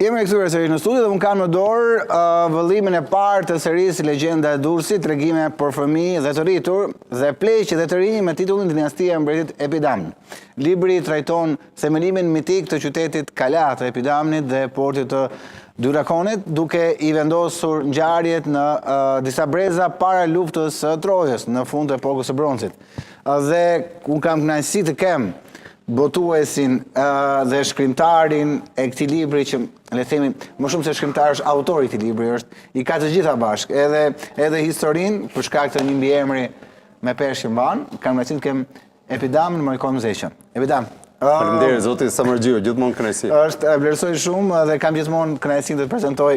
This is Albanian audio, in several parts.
Jemi rikthyer sërish në studio dhe unë kam në dorë vëllimin e parë të serisë Legjenda e Durrësit, tregime për fëmijë dhe të rritur dhe pleqje dhe të rinj me titullin Dinastia e Mbretit Epidamn. Libri trajton themelimin mitik të qytetit Kala të Epidamnit dhe portit të Dyrakonit, duke i vendosur ngjarjet në disa breza para luftës së Trojës në fund të epokës së Broncit. Dhe unë kam kënaqësi të kem botuesin dhe shkrimtarin e këtij libri që le të themi më shumë se shkrimtar është autori i këtij libri, është i ka të gjitha bashkë, edhe historinë për shkak të një mbiemri me peshë që mban, kam kënaqësinë të kem Epidamn Mojkom Zeqën. Epidamn. Faleminderit zoti Samargjiu, gjithmonë kënaqësi. E vlerësoj shumë dhe kam gjithmonë kënaqësinë të të prezantoj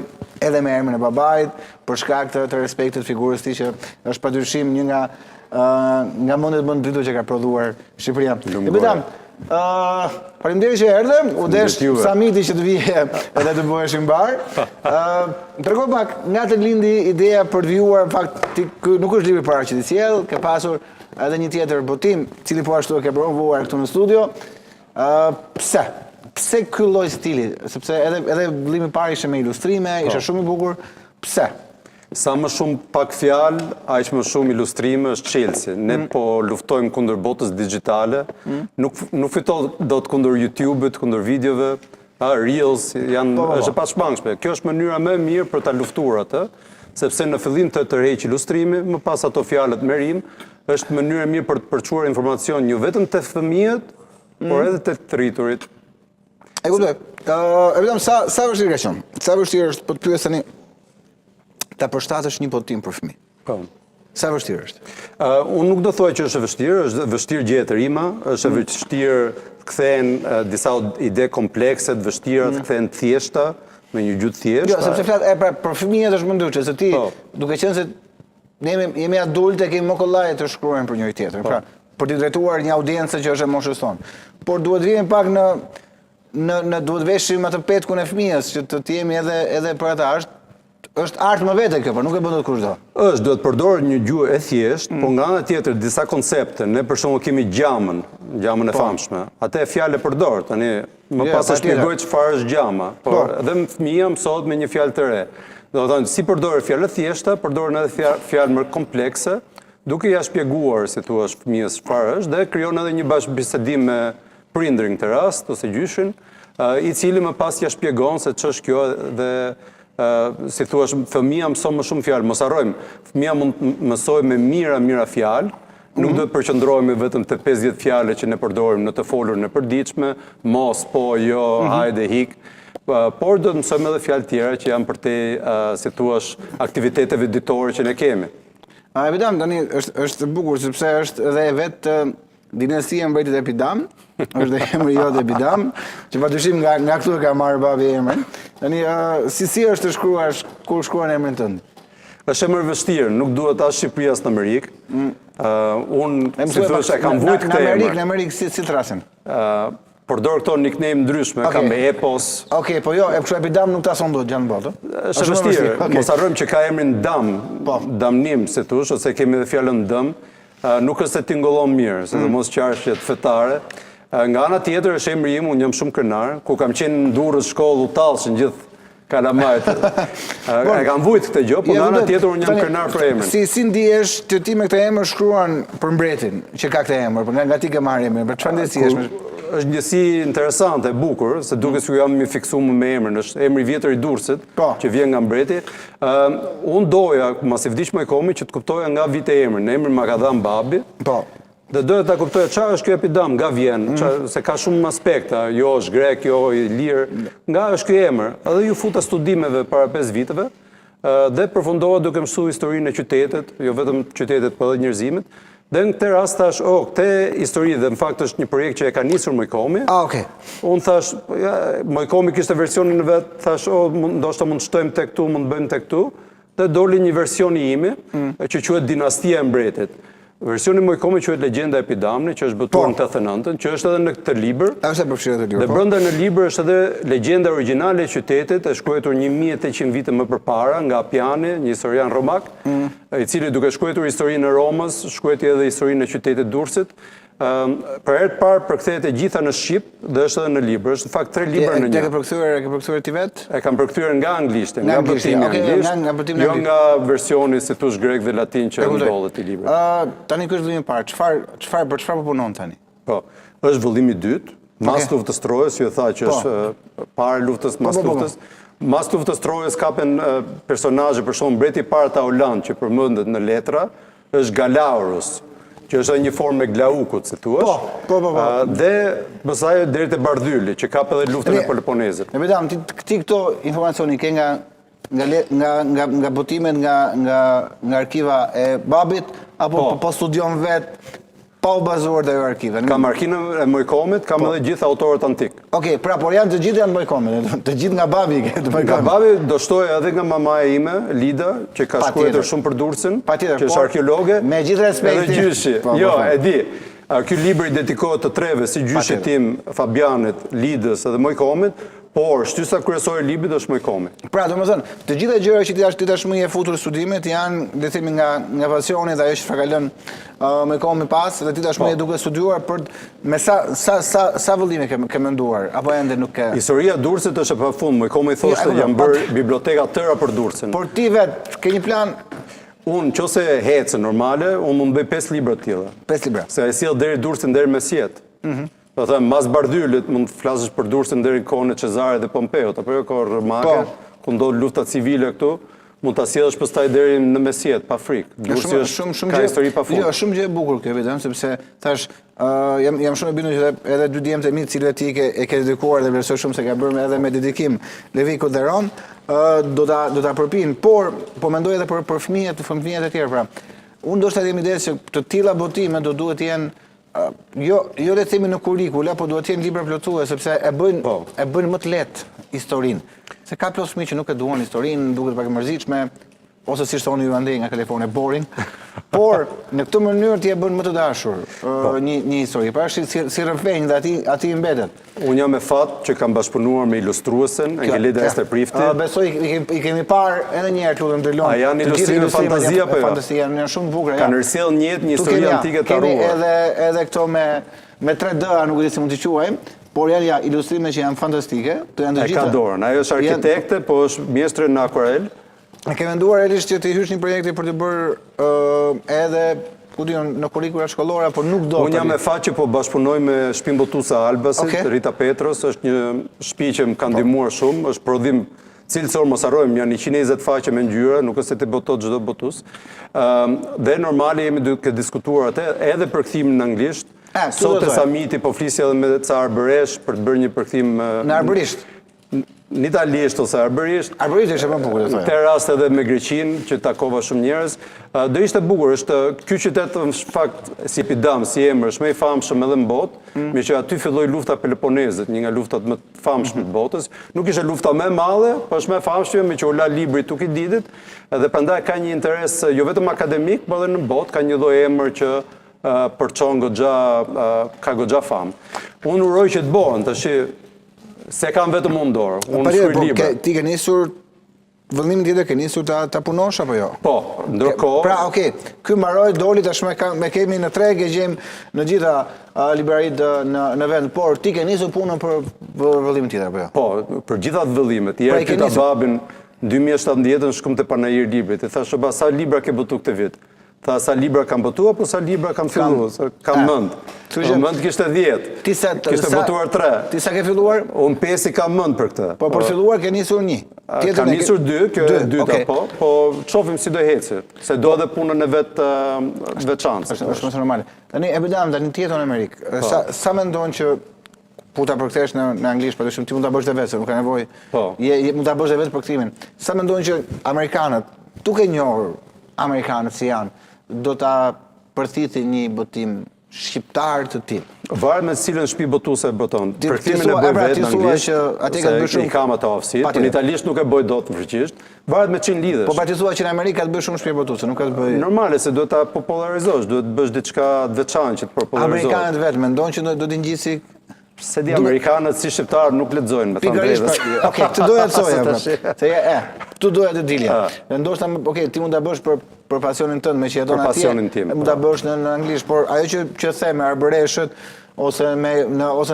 edhe me emrin e babait për shkak të respektit figurës së tij që është padyshim një nga mendet më të dritur që ka prodhuar Shqipëria. Epidamn. Faleminderit që erdhe, u desh Samiti që të vije edhe të bëhesh i mbar. Tregoj pak nga të lindi ideja për të vijuar, në fakt nuk është libri para që ti sjell, ke pasur edhe një tjetër botim, cili po ashtu e ke provuar këtu në studio. Pse? Pse ky lloj stili? Sepse edhe vëllimi i parë ishte me ilustrime, ishte shumë i bukur. Pse? Sa më shumë pak fjalë, aq më shumë ilustrime është çelësi. Ne po luftojmë kundër botës digjitale. Nuk fiton dot kundër YouTube-it, kundër videove, Reels është e pashmangshme. Kjo është mënyra më e mirë për ta luftuar atë, sepse në fillim të tërheq ilustrimi, më pas ato fjalët me rim, është mënyrë e mirë për të përçuar informacion jo vetëm te fëmijët, por edhe te të rriturit. E kuptoj. Vetëm sa vështirë ka qenë? Sa vështirë është po të pyes tani ta përshtatësh një botim për fëmijë? Po. Sa vështirë është? Unë nuk do thoj që është vështirë gjetër rima, është vështirë të kthehen disa ide komplekse, të vështira të kthehen thjeshta, me një gjuhë thjeshtë. Jo, sepse flet për fëmijët është më ndryshe, se ti duke qenë se ne jemi adultë, kemi më kollaj të shkruajmë për njëri tjetrin. Pra, për të drejtuar një audiencë që është e moshës tonë. Por duhet vjen pak duhet veshim atë petkun e fëmijës, që të jemi edhe për ata është art më vete kjo, por nuk e bën dot kushdo. Duhet përdorë një gjuhë e thjeshtë, por nga ana tjetër disa koncepte, ne për shembull kemi gjamën e famshme. Atë fjalë përdor, tani më pas e shpjegoj çfarë është gjama, por edhe fëmia mësohet me një fjalë të re. Do të thonë, si përdorë fjalë të thjeshta, përdoren edhe fjalë më komplekse, duke ja shpjeguar si thua fëmijës çfarë është dhe krijon edhe një bashkëbisedim me prindërin këtë rast ose gjyshin, i cili më pas ja shpjegon se ç'është kjo dhe si thua fëmia mëson më shumë fjalë. Mos harrojmë, fëmia mund mësoj me mira fjalë, nuk do të përqendrohemi vetëm te 50 fjalë që ne përdorim në të folurën e përditshme, mos, po, jo, hajde, hik. Por do të mësojmë edhe fjalë tjera që janë për te, si thuash, aktiviteteve ditore që ne kemi. Epidamn, tani është bukur, sepse është edhe vetë Dinastia e Mbretit Epidamn, është dhe emri jot Epidamn, që padyshim nga këtu e ka marrë babi emrin. Tani, si është të shkruash kur shkruan emrin tënd? Është emër vështirë, nuk duhet as Shqipëria as në Amerikë. Unë, si thuash, e kam vujt këtë emër. Në Amerikë si thrasin? Përdor këto nickname ndryshme, kam me epos. Okej, po jo, kështu Epidamn nuk ta son dot gjatë botë. Është vështirë. Mos harrojmë që ka emrin Dam, damnim, si thuash, ose kemi edhe fjalën dëm. Nuk është se tingëllon mirë, se dhe mos qarëshjet fetare. Nga ana tjetër është emri im, unë jam shumë krenar, ku kam qenë në Durrës shkollë u tallshin gjithë kalamajt. E kam vujt këtë gjë, po nga ana tjetër unë jam krenar për emrin. Si ndihesh që ti me këtë emër shkruan për mbretin që ka këtë emër, nga ti ke marrë emrin, për çfarë ndjesh? Është ndjesi interesante, e bukur, se duke si jam fiksuar me emrin, është emri vjetër i Durrësit, që vjen nga mbreti. Unë doja, masi vdiq Mojkomi, që të kuptoja nga vite emrin. Emrin ma ka dhënë babi. Dhe doja ta kuptoja çfarë është ky Epidamn, nga vjen, se ka shumë aspekte, jo është grek, jo i lirë, nga është ky emër. Edhe ju futa studimeve para 5 viteve dhe përfundova duke mësuar historinë e qytetit, jo vetëm qytetit, por edhe njerëzimit. Dhe në këtë rast thash, këtë histori dhe në fakt është një projekt që e ka nisur Mojkomi. Unë thash, Mojkomi kishte versionin në vetë, thash, ndoshta mund të shtojmë tek këtu, mund të bëjmë tek këtu, dhe doli një version i imi, që quhet Dinastia e Mbretit. Versioni Mojkomi quhet Legjenda e Epidamnit, që është botuar në 89-ën, që është edhe në këtë libër. Është e përfshirë të libër. Dhe brenda në libër është edhe legjenda origjinale e qytetit, e shkruar 1800 vite më përpara nga Appiani, një historian romak, i cili duke shkruar historinë e Romës, shkruaj edhe historinë e qytetit Durrësit. për herë të parë përkthehet e gjitha në shqip dhe është edhe në libër. Është në fakt 3 libra në një. E ke përkthyer ti vet? E kam përkthyer nga anglisht, nga botimi anglisht, jo nga versioni si thush grek dhe latin që ndodhet i librit. Tani ky është vëllimi i parë. Për çfarë po punon tani? Po, është vëllimi i dytë, mas luftës Trojës, ju e tha që është para luftës, mas luftës. Mas luftës Trojës kapen personazhe, për shembull mbreti i parë Taulant që përmendet në letra, është Galaurus, që është një formë e Glaukut, se thuash. Dhe pastaj deri te Bardhyli, që kap edhe luftën e Peloponezit. Ebedam, ti këto informacioni ke nga botimet nga arkiva e babit apo po studion vet pa u bazuar te ajo arkive? Kam arkiven e Mojkomit, kam edhe gjithë autorët antik. Okej, pra por janë të gjithë janë Mojkomit, të gjithë nga babi ke të Mojkomit. Nga babi do shtoja edhe nga mamaja ime, Lida, që ka shkruar shumë për Durrësin, që është arkeologe. Me gjithë respektin. Edhe gjyshi. Jo, e di. Ky libër i dedikohet të treve, si gjyshit tim, Fabianit, Lidës edhe Mojkomit, por shtysa kryesore e librit është Mojkomi. Pra, domethënë, të gjitha gjërat që ti tashmë je futur në studime janë, le të themi, nga pasioni dhe ajo që ka lënë Mojkomi pas, dhe ti tashmë je duke studiuar për me sa vëllime ke menduar apo ende nuk ke. Historia e Durrësit është e pafund. Mojkomi thoshte janë bërë biblioteka të tëra për Durrësin. Por ti vet ke një plan? Unë, nëse hecë normale, unë mund bëj 5 libra të tilla. 5 libra. Se e sjell deri Durrësin deri Mesjet. Do të them, mas Bardhylit mund të flasësh për Durrësin deri në kohën e Cezarit dhe Pompeut, apo jo kohë romake, ku ndodh lufta civile këtu, mund ta sjellësh pastaj deri në Mesjet pa frikë. Durrësi është ka histori pafund. Jo, shumë gjë e bukur kjo vetëm, sepse thash jam shumë i bindur që edhe dy djemtë e mi të cilëve ti e ke dedikuar dhe vlerësoj shumë se ka bërë edhe me dedikim Leviku dhe Ron, do ta përpinë, por po mendoj edhe për fëmijët e tjerë, pra. Unë ndoshta jam ide se të tilla botime do duhet të jenë jo le të themi në kurrikula, po duhet të jenë libra plotësues sepse e bëjnë më të lehtë historinë. Se ka plot fëmijë që nuk e duan historinë, duket pak e mërzitshme, ose si thoni ju andej nga Kalifornia boring, por në këtë mënyrë ti e bën më të dashur një histori. Pra është si rrëfenj dhe aty mbetet. Unë jam me fat që kam bashkëpunuar me ilustruesen Angelida Ester Prifti. Besoj i kemi parë edhe një herë lutem Drelon. A janë ilustrime fantazia apo jo? Fantasia, janë shumë bukura. Kanë rësjell një histori antike të harruar. Kemi edhe këto me 3D, nuk e di si mund t'i quajmë, por janë ilustrime që janë fantastike, të janë të gjitha. E ka dorën, ajo është arkitekte, po është mjestre në akvarel. E ke menduar realisht që të hysh një projekti për të bërë edhe në kurrikula shkollore, por nuk do. Unë jam me fat që po bashkëpunoj me shtëpinë botuese Albasit, Rita Petros, është një shtëpi që më ka ndihmuar shumë, është prodhim cilësor, mos harrojmë, janë 120 faqe me ngjyra, nuk është se ti botot çdo botus. Dhe normale jemi duke diskutuar atë edhe për kthimin në anglisht. Sot e Samiti po flisja edhe me ca arbëresh për të bërë një përkthim në arbërisht. Në italisht ose arbërisht. Arbërisht është më bukur. Në këtë rast edhe me greqin, që takova shumë njerëz. Do ishte bukur, është ky qytet në fakt si Epidam, si emër, është më i famshëm edhe në botë, me që aty filloi lufta Peloponezit, një nga luftat më të famshme të botës. Nuk ishte lufta më e madhe, por është më e famshme me që u la libri Tukididit, dhe prandaj ka një interes jo vetëm akademik, por edhe në botë, ka një lloj emër që përçon ka goxha famë. Unë uroj që të bëhen, tash se kam vetëm unë dorë, unë shkruaj libra. Ti ke nisur vëllimin tjetër, ke nisur ta punosh apo jo? Po, ndërkohë. Pra, okay, ky mbaroi, doli tashmë me kemi në treg, e gjejmë në gjitha libraritë në vend, por ti ke nisur punën për vëllimin tjetër apo jo? Po, për gjitha të vëllimet. Herë pyeta babin 2017 shkum te Panajir Librit, i thash, "Ba, sa libra ke botu këtë vit?" Tha, sa libra kam botu, apo sa libra kam filluar? Kam mend. Mend kishte 10. Kishte botuar 3. Ti sa ke filluar? Unë 5 i kam mend për këtë. Po për filluar ke nisur 1. Kam nisur 2, kjo e dyta po çofim si do heci, se do edhe punën e vet veçantë. Është normale. Tani e bëdam tani tjetër në Amerikë. Sa mendon që po ta përkthesh në anglisht, por ti mund ta bësh vetë, nuk ka nevojë. Po. Mund ta bësh vetë për kthimin. Sa mendon që amerikanët, duke njohur amerikanët si janë, do ta përthithin një botim shqiptar të tillë? Varet me cilën shtëpi botuese e boton. Përkthimin e bëj vetë në anglisht, se i kam ato aftësitë. Në italisht nuk e bëj dot vërgjisht. Varet me çin lidhesh. Po ti thua që në Amerikë ka të bësh shumë shtëpi botuese, nuk ka të bëj. Normale se duhet ta popularizosh, duhet të bësh diçka të veçantë që të popularizosh. Amerikanët vetë mendon që do të ngjisi. Se di amerikanët si shqiptarë nuk lexojnë, me thënë drejtën. Okej, të doja të thoja. Këtu doja të dilja. Ndoshta, ti mund ta bësh për pasionin tënd, me që jeton atje. Mund ta bësh në anglisht, por ajo që them me arbëreshët ose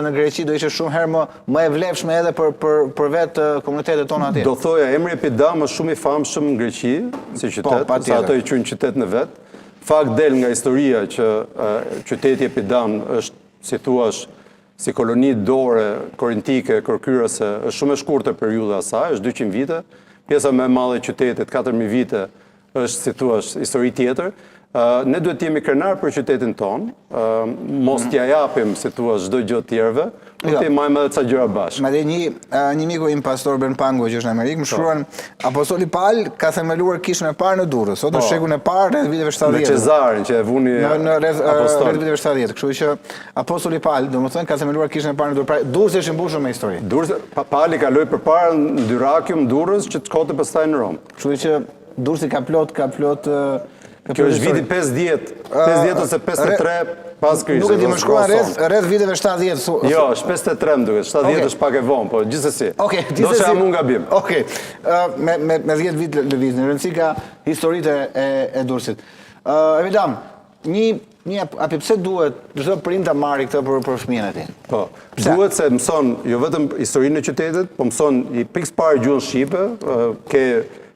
në Greqi do ishte shumë herë më e vlefshme edhe për vetë komunitetet tona atje. Do thoja, emri Epidam është shumë i famshëm në Greqi, si qytet, sa ato i quajnë qytet në vet. Fakt del nga historia që qyteti Epidam është, si thuaç, si koloni dore korintike, kërkyrëse, është shumë e shkurtër periudha e saj, është 200 vite. Pjesa më e madhe e qytetit, 4000 vite, është, si thuaç, histori tjetër. Ne duhet jemi krenar për qytetin tonë, mos t'ja japim, si thua, çdo gjë tjerëve, por t'i majmë edhe ca gjëra bashkë. Madje një miku im, pastor Ben Pango, që është në Amerikë, më shkruan Apostoli Paul ka themeluar kishën e parë në Durrës, sot është shekun e parë rreth viteve 70. Me Cezarin që e vuni rreth viteve 70. Kështu që Apostoli Paul, domethënë, ka themeluar kishën e parë në Durrës. Pra, Durrësi është mbushur me histori. Pauli kaloi përpara në Dyrakium, Durrës, që të shkonte pastaj në Rom. Kështu që Durrësi ka plot Kjo është viti 50 ose 53 pas Krishtit. Nuk e di më shkruan rreth viteve 70. Jo, është 53 më duket. 70 është pak e vonë, po gjithsesi. Do që jam unë gabim. Okej. Me 10 vit lëvizje, në rëndësi ka historitë e Durrësit. Epidam, pse duhet çdo prind ta marrë këtë për fëmijën e tij? Po, duhet se mëson jo vetëm historinë e qytetit, po mëson pikës parë gjuhën shqipe, ke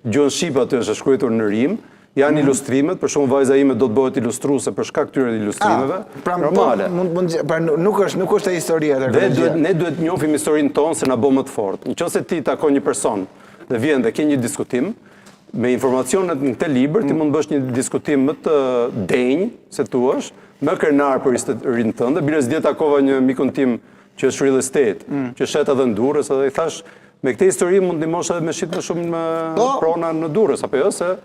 gjuhën shqipe aty është shkruar në rim. Janë ilustrimet, për shumë vajza ime do të bëhet ilustruese për shkak këtyre ilustrimeve. Normale. Nuk është e historia e ne duhet njohim historinë tonë se na bën më të fortë. Nëse ti takon një person dhe vjen dhe ke një diskutim, me informacionet në këtë libër ti mund të bësh një diskutim më të denj, se thua, më krenar për historinë tënde. Bile s'di takova një mikun tim që është real estate, që shet edhe në Durrës, edhe i thash, me këtë histori mund ndihmosh edhe me shit më shumë prona në Durrës, apo jo se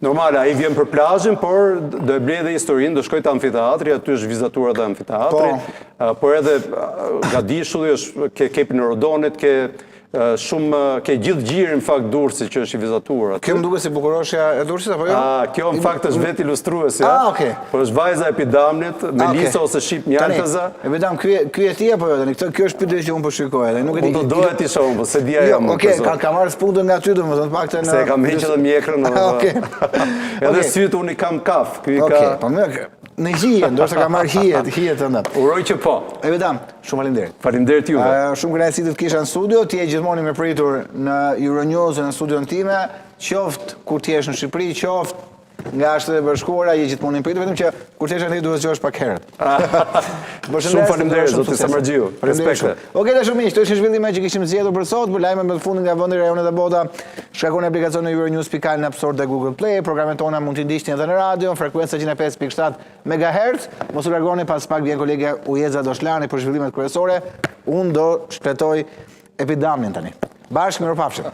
normale, ai vjen për plazhin, por do e blej edhe historinë, do shkoj te amfiteatri, aty është vizatuar edhe amfiteatri, por edhe Gadishulli është ke Kepin e Rodonit, ke gjithë gjirin fakt Durrësit që është i vizatuar aty. Kjo më duket si bukuroshja e Durrësit apo jo? Kjo në fakt është vetë ilustruesja. Po është vajza e Epidamnit, Melisa ose Shqip Mjaltëza. Epidam, ky e ti apo jo? Kjo është pyetja që unë po shikoj. Unë do doja ti shoh, po se dia jam. Okej, ka marrë spuntën nga ty domethënë të paktën. Se kam hequr edhe mjekrën. Edhe syt unë kam kaf. Okej, po më në hije, ndoshta ka marrë hije të ndat. Uroj që po. Epidam, shumë faleminderit. Faleminderit juve. Shumë kënaqësi të të kisha në studio, ti je gjithmonë me pritur në Euronews në studion time, qoftë kur ti jesh në Shqipëri, qoftë nga Shtetet e Bashkuara, je gjithmonë i pritur, vetëm që kur ti jesh atje duhet të dëgjosh pak herët. Shumë faleminderit zoti Samargjiu. Respekte. Okej, dashur miq, këto ishin zhvillimet që kishim zgjedhur për sot, për lajme më të fundit nga vendi, rajonet e bota. Shkarkoni aplikacionin e Euronews.al në App Store dhe Google Play. Programet tona mund t'i ndiqni edhe në radio, frekuenca 105.7 MHz. Mos u largoni, pas pak vjen kolegja Ujeza Doshlani për zhvillimet kryesore. Unë do shpletoj Epidamin tani. Bashkë, mirupafshim.